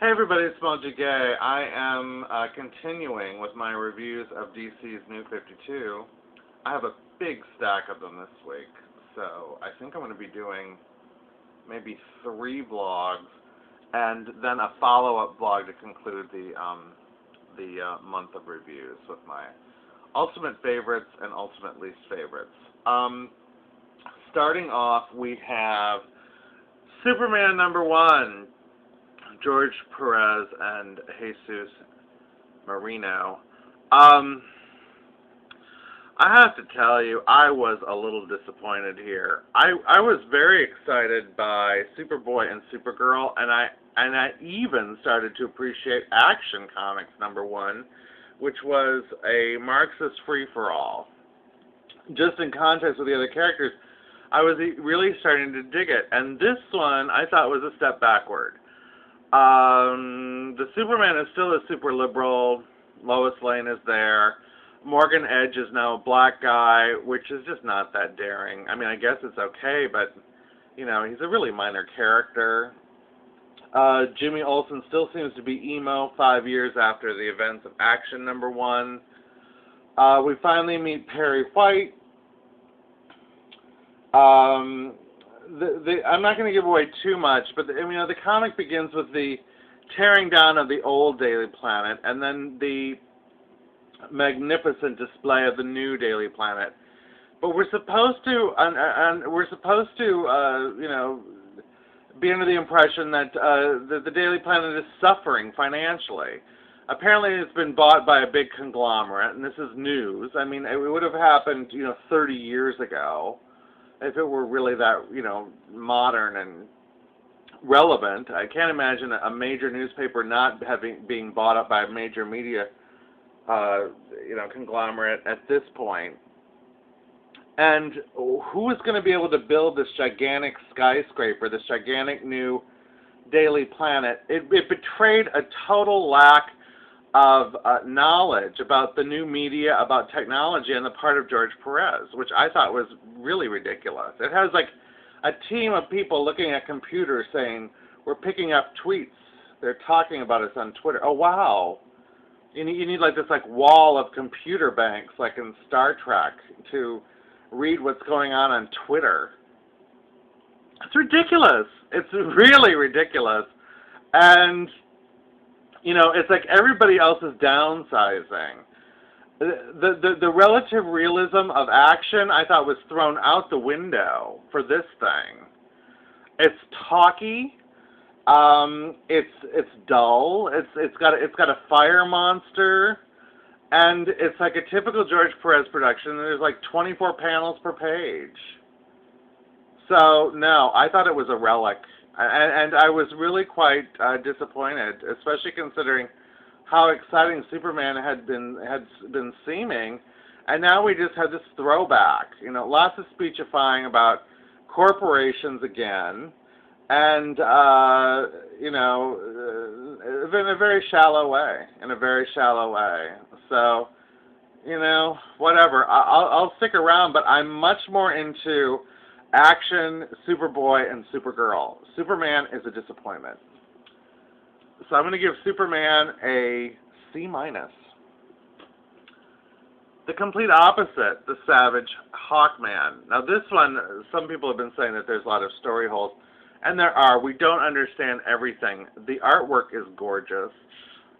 Hey everybody, it's Moji Gay. I am continuing with my reviews of DC's New 52. I have a big stack of them this week, so I think I'm going to be doing maybe 3 blogs and then a follow-up blog to conclude the month of reviews with my ultimate favorites and ultimate least favorites. Starting off, we have Superman #1. George Perez and Jesus Marino. I have to tell you, I was a little disappointed here. I was very excited by Superboy and Supergirl, and I even started to appreciate Action Comics #1, which was a Marxist free-for-all. Just in contrast with the other characters, I was really starting to dig it, and this one I thought was a step backward. The Superman is still a super liberal. Lois Lane is there. Morgan Edge is now a black guy, which is just not that daring. I mean, I guess it's okay, but, you know, he's a really minor character. Jimmy Olsen still seems to be emo 5 years after the events of Action #1. We finally meet Perry White. I'm not going to give away too much, but the comic begins with the tearing down of the old Daily Planet, and then the magnificent display of the new Daily Planet. But we're supposed to, be under the impression that the Daily Planet is suffering financially. Apparently, it's been bought by a big conglomerate, and this is news. I mean, it would have happened, 30 years ago. If it were really that, modern and relevant. I can't imagine a major newspaper not being bought up by a major media, conglomerate at this point. And who is going to be able to build this gigantic skyscraper, this gigantic new Daily Planet? It betrayed a total lack of knowledge about the new media, about technology on the part of George Perez, which I thought was really ridiculous. It has like a team of people looking at computers saying, we're picking up tweets. They're talking about us on Twitter. Oh, wow. You need like this wall of computer banks like in Star Trek to read what's going on Twitter. It's ridiculous. It's really ridiculous. And it's like everybody else is downsizing. The relative realism of Action, I thought, was thrown out the window for this thing. It's talky. It's dull. It's got a fire monster, and it's like a typical George Perez production. And there's like 24 panels per page. So no, I thought it was a relic. And I was really quite disappointed, especially considering how exciting Superman had been seeming, and now we just had this throwback. Lots of speechifying about corporations again, and in a very shallow way. So, whatever. I'll stick around, but I'm much more into Action, Superboy, and Supergirl. Superman is a disappointment. So I'm going to give Superman a C-. The complete opposite, the Savage Hawkman. Now this one, some people have been saying that there's a lot of story holes, and there are. We don't understand everything. The artwork is gorgeous.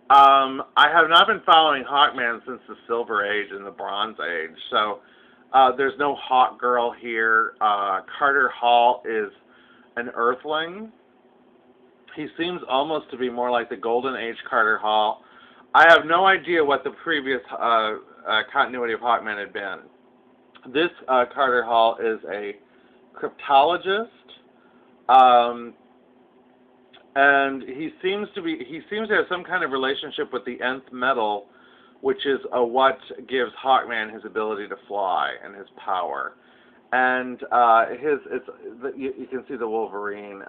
I have not been following Hawkman since the Silver Age and the Bronze Age, so there's no Hawk Girl here. Carter Hall is an Earthling. He seems almost to be more like the Golden Age Carter Hall. I have no idea what the previous continuity of Hawkman had been. This Carter Hall is a cryptologist, and he seems to have some kind of relationship with the nth metal, which is what gives Hawkman his ability to fly and his power. And you can see the Wolverine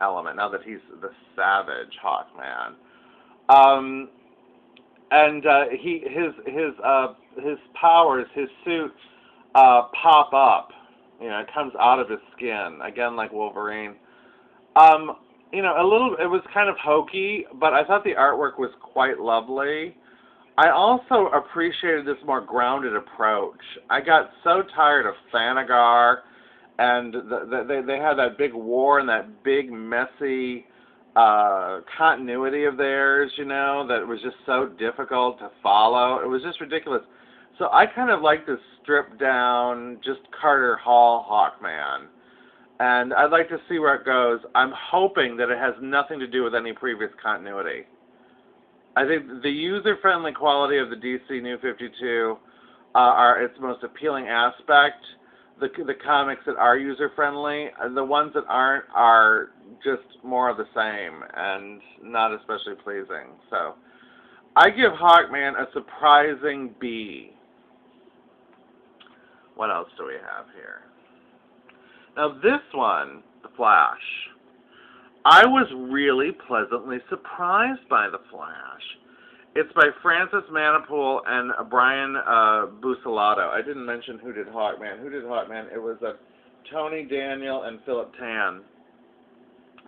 element now that he's the Savage Hawkman. His powers, his suit pop up. It comes out of his skin again, like Wolverine. you know, it was kind of hokey, but I thought the artwork was quite lovely. I also appreciated this more grounded approach. I got so tired of Thanagar, and they had that big war and that big messy continuity of theirs, you know, that was just so difficult to follow. It was just ridiculous. So I kind of like this stripped down, just Carter Hall Hawkman. And I'd like to see where it goes. I'm hoping that it has nothing to do with any previous continuity. I think the user-friendly quality of the DC New 52 are its most appealing aspect. The comics that are user-friendly, the ones that aren't are just more of the same and not especially pleasing. So I give Hawkman a surprising B. What else do we have here? Now this one, The Flash. I was really pleasantly surprised by The Flash. It's by Francis Manipool and Brian Buccellato. I didn't mention who did Hawkman. Who did Hawkman? It was Tony Daniel and Philip Tan.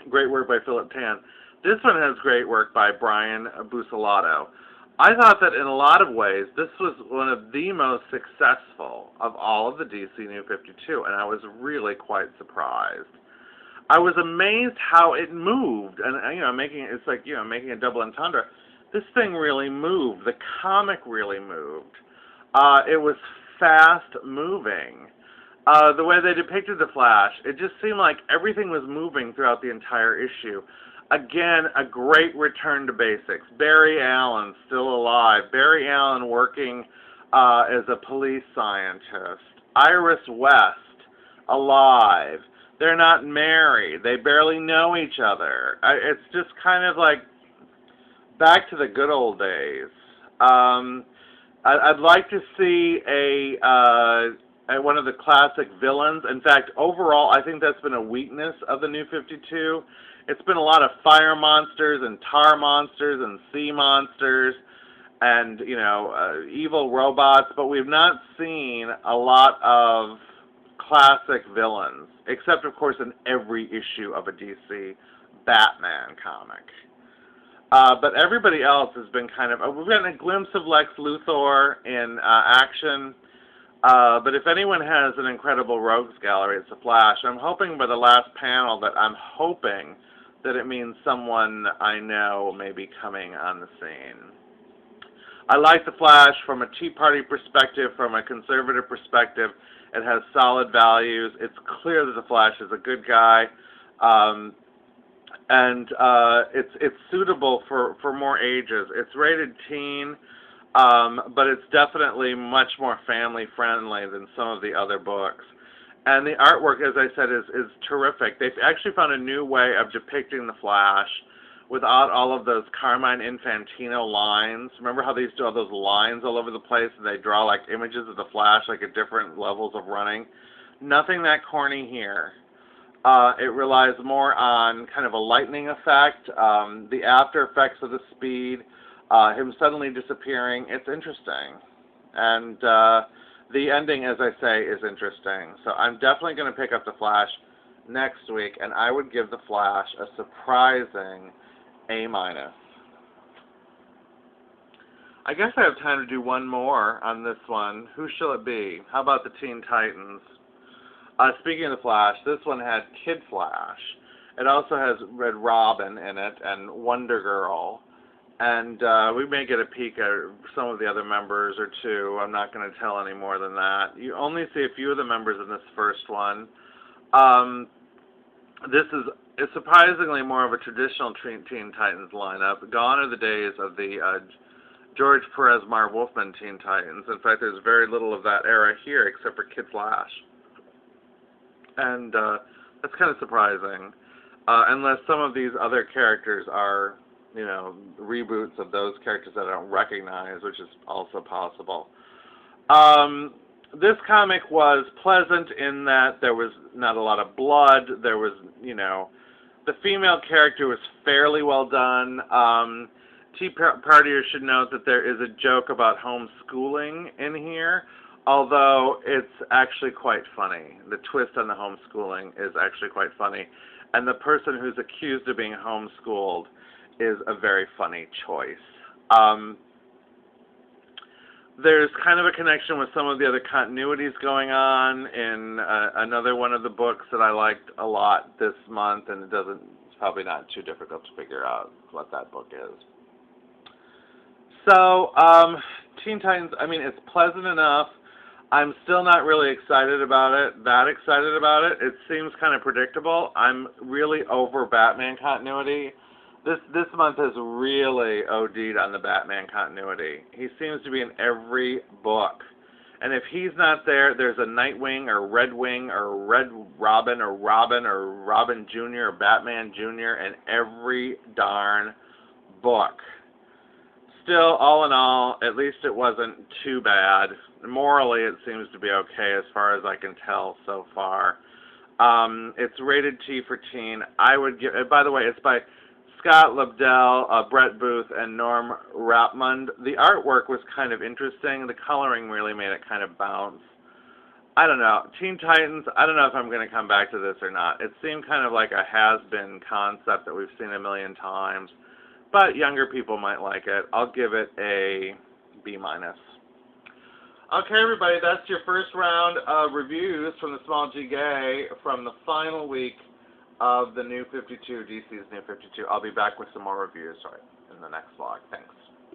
Great work by Philip Tan. This one has great work by Brian Buccellato. I thought that in a lot of ways, this was one of the most successful of all of the DC New 52, and I was really quite surprised. I was amazed how it moved, and it's like making a double entendre. This thing really moved. The comic really moved. It was fast moving. The way they depicted the Flash, it just seemed like everything was moving throughout the entire issue. Again, a great return to basics. Barry Allen still alive. Barry Allen working as a police scientist. Iris West alive. They're not married. They barely know each other. It's just kind of like back to the good old days. I'd like to see one of the classic villains. In fact, overall, I think that's been a weakness of the New 52. It's been a lot of fire monsters and tar monsters and sea monsters and, evil robots, but we've not seen a lot of classic villains, except, of course, in every issue of a DC Batman comic. But everybody else has been kind of... we've gotten a glimpse of Lex Luthor in action, but if anyone has an incredible rogues gallery, it's the Flash. I'm hoping by the last panel that it means someone I know may be coming on the scene. I like the Flash from a Tea Party perspective, from a conservative perspective. It has solid values. It's clear that the Flash is a good guy, and it's suitable for more ages. It's rated teen, but it's definitely much more family friendly than some of the other books. And the artwork, as I said, is terrific. They've actually found a new way of depicting the Flash without all of those Carmine Infantino lines. Remember how they used to have those lines all over the place, and they draw like images of the Flash like at different levels of running? Nothing that corny here. It relies more on kind of a lightning effect, the after effects of the speed, him suddenly disappearing. It's interesting. And the ending, as I say, is interesting. So I'm definitely going to pick up The Flash next week, and I would give The Flash a surprising A-. I guess I have time to do one more on this one. Who shall it be? How about the Teen Titans? Speaking of The Flash, this one had Kid Flash. It also has Red Robin in it and Wonder Girl. And we may get a peek at some of the other members or two. I'm not going to tell any more than that. You only see a few of the members in this first one. This is surprisingly more of a traditional Teen Titans lineup. Gone are the days of the George Perez, Marv Wolfman Teen Titans. In fact, there's very little of that era here except for Kid Flash. And that's kind of surprising. Unless some of these other characters are... reboots of those characters that I don't recognize, which is also possible. This comic was pleasant in that there was not a lot of blood. There was, the female character was fairly well done. Tea Partier should note that there is a joke about homeschooling in here, although it's actually quite funny. The twist on the homeschooling is actually quite funny. and the person who's accused of being homeschooled is a very funny choice. There's kind of a connection with some of the other continuities going on in another one of the books that I liked a lot this month, and it's probably not too difficult to figure out what that book is. So, Teen Titans, I mean, it's pleasant enough. I'm still not really excited about it, It seems kind of predictable. I'm really over Batman continuity. This month has really OD'd on the Batman continuity. He seems to be in every book. And if he's not there, there's a Nightwing or Red Wing or Red Robin or Robin Jr. or Batman Jr. in every darn book. Still, all in all, at least it wasn't too bad. Morally, it seems to be okay as far as I can tell so far. It's rated T for teen. I would give. By the way, it's by Scott Lobdell, Brett Booth, and Norm Rapmund. The artwork was kind of interesting. The coloring really made it kind of bounce. I don't know. Teen Titans, I don't know if I'm going to come back to this or not. It seemed kind of like a has-been concept that we've seen a million times. But younger people might like it. I'll give it a B-. Okay, everybody, that's your first round of reviews from the Small G Gay from the final week of the New 52, DC's New 52. I'll be back with some more reviews in the next vlog. Thanks.